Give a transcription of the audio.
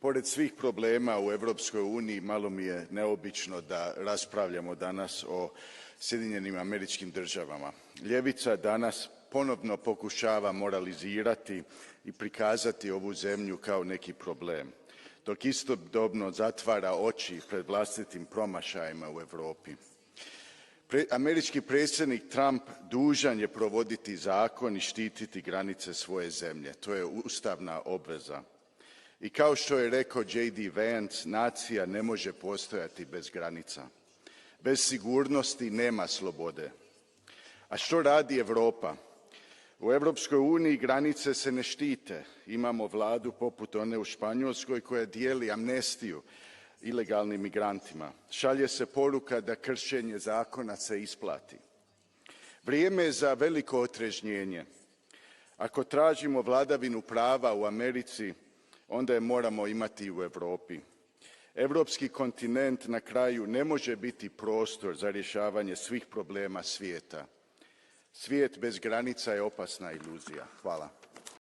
Pored svih problema u Europskoj uniji malo mi je neobično da raspravljamo danas o Sjedinjenim Američkim Državama. Ljevica danas ponovno pokušava moralizirati i prikazati ovu zemlju kao neki problem, dok istodobno zatvara oči pred vlastitim promašajima u Europi. Američki predsjednik Trump dužan je provoditi zakon i štititi granice svoje zemlje. To je ustavna obveza. I kao što je rekao J.D. Vance, nacija ne može postojati bez granica. Bez sigurnosti nema slobode. A što radi Europa? U Europskoj uniji granice se ne štite. Imamo vladu poput one u Španjolskoj koja dijeli amnestiju ilegalnim migrantima. Šalje se poruka da kršenje zakona se isplati. Vrijeme je za veliko otrežnjenje. Ako tražimo vladavinu prava u Americi, onda je moramo imati i u Europi. Europski kontinent na kraju ne može biti prostor za rješavanje svih problema svijeta. Svijet bez granica je opasna iluzija. Hvala.